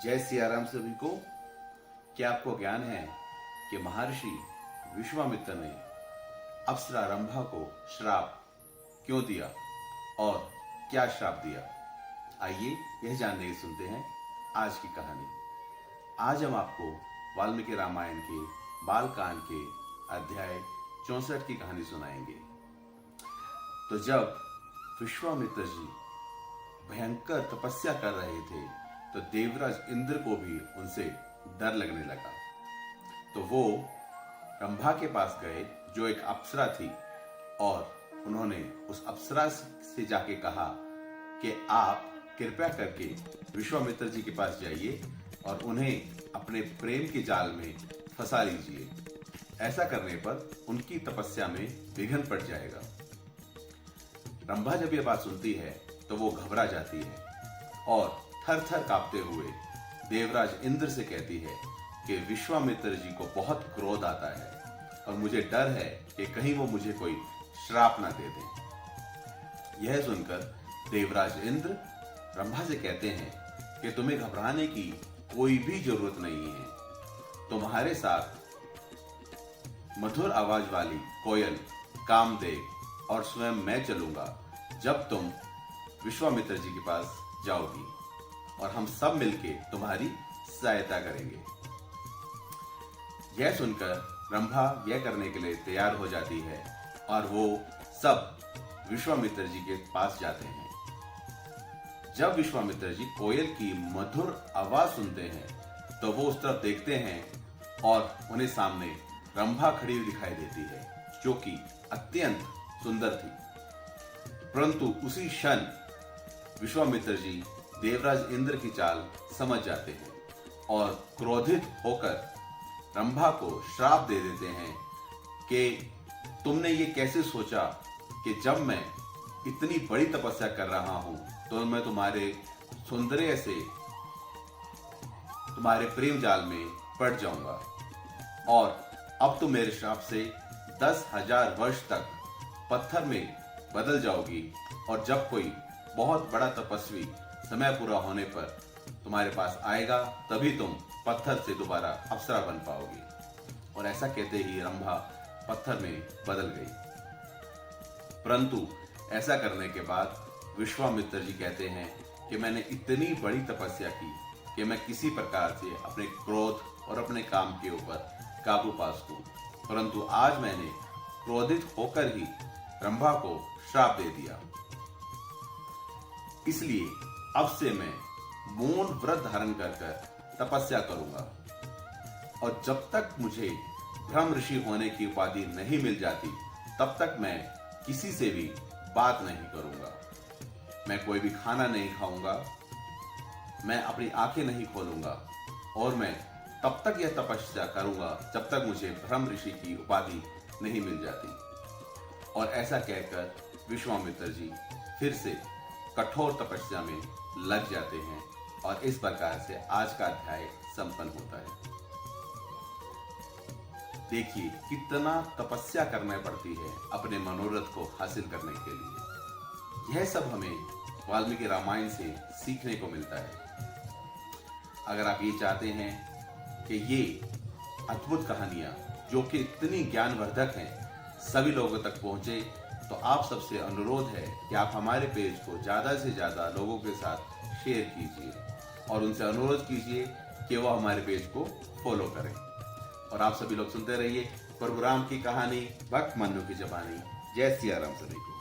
जय सिया राम सभी को। क्या आपको ज्ञान है कि महर्षि विश्वामित्र ने अप्सरा रंभा को श्राप क्यों दिया और क्या श्राप दिया? आइए यह जानने की सुनते हैं आज की कहानी। आज हम आपको वाल्मीकि रामायण के बालकांड के अध्याय 64 की कहानी सुनाएंगे। तो जब विश्वामित्र जी भयंकर तपस्या कर रहे थे तो देवराज इंद्र को भी उनसे डर लगने लगा। तो वो रंभा के पास गए जो एक अप्सरा थी और उन्होंने उस अप्सरा से जाके कहा कि आप कृपया करके विश्वामित्र जी के पास जाइए और उन्हें अपने प्रेम के जाल में फंसा लीजिए। ऐसा करने पर उनकी तपस्या में विघ्न पड़ जाएगा। रंभा जब यह बात सुनती है तो वो घबरा जाती है और थर थर कांपते हुए देवराज इंद्र से कहती है कि विश्वामित्र जी को बहुत क्रोध आता है और मुझे डर है कि कहीं वो मुझे कोई श्राप ना दे दे। यह सुनकर देवराज इंद्र रंभा से कहते हैं कि तुम्हें घबराने की कोई भी जरूरत नहीं है। तुम्हारे साथ मधुर आवाज वाली कोयल, कामदेव और स्वयं मैं चलूंगा जब तुम विश्वामित्र जी के पास जाओगी और हम सब मिलके तुम्हारी सहायता करेंगे। यह सुनकर रंभा यह करने के लिए तैयार हो जाती है और वो सब विश्वामित्र जी के पास जाते हैं। जब विश्वामित्र जी कोयल की मधुर आवाज सुनते हैं तो वो उस तरफ देखते हैं और उन्हें सामने रंभा खड़ी हुई दिखाई देती है जो कि अत्यंत सुंदर थी। परंतु उसी क्षण विश्वामित्र जी देवराज इंद्र की चाल समझ जाते हैं और क्रोधित होकर रंभा को श्राप दे देते हैं कि तुमने ये कैसे सोचा कि जब मैं इतनी बड़ी तपस्या कर रहा हूं तो मैं तुम्हारे सौंदर्य से तुम्हारे प्रेम जाल में पड़ जाऊंगा और अब तुम मेरे श्राप से 10,000 वर्ष तक पत्थर में बदल जाओगी और जब कोई बहुत बड़ा तपस्वी समय पूरा होने पर तुम्हारे पास आएगा तभी तुम पत्थर से दोबारा अप्सरा बन पाओगी। और ऐसा कहते ही रंभा पत्थर में बदल गई। परंतु ऐसा करने के बाद विश्वामित्र जी कहते हैं कि मैंने इतनी बड़ी तपस्या की कि मैं किसी प्रकार से अपने क्रोध और अपने काम के ऊपर काबू पा सकूं, परंतु आज मैंने क्रोधित होकर ही रंभा को श्राप दे दिया। इसलिए अब से मैं मौन व्रत धारण कर तपस्या करूंगा और जब तक मुझे ब्रह्म ऋषि होने की उपाधि नहीं मिल जाती तब तक मैं किसी से भी बात नहीं करूंगा। मैं कोई भी खाना नहीं खाऊंगा, मैं अपनी आंखें नहीं खोलूंगा और मैं तब तक यह तपस्या करूंगा जब तक मुझे ब्रह्म ऋषि की उपाधि नहीं मिल जाती। और ऐसा कहकर विश्वामित्र जी फिर से कठोर तपस्या में लग जाते हैं और इस प्रकार से आज का अध्याय संपन्न होता है। देखिए कितना तपस्या करना पड़ती है अपने मनोरथ को हासिल करने के लिए। यह सब हमें वाल्मीकि रामायण से सीखने को मिलता है। अगर आप ये चाहते हैं कि ये अद्भुत कहानियां जो कि इतनी ज्ञानवर्धक हैं सभी लोगों तक पहुंचे तो आप सबसे अनुरोध है कि आप हमारे पेज को ज्यादा से ज्यादा लोगों के साथ शेयर कीजिए और उनसे अनुरोध कीजिए कि वो हमारे पेज को फॉलो करें। और आप सभी लोग सुनते रहिए प्रभु राम की कहानी, भक्त मन्नू की जबानी। जय सिया राम सभी को।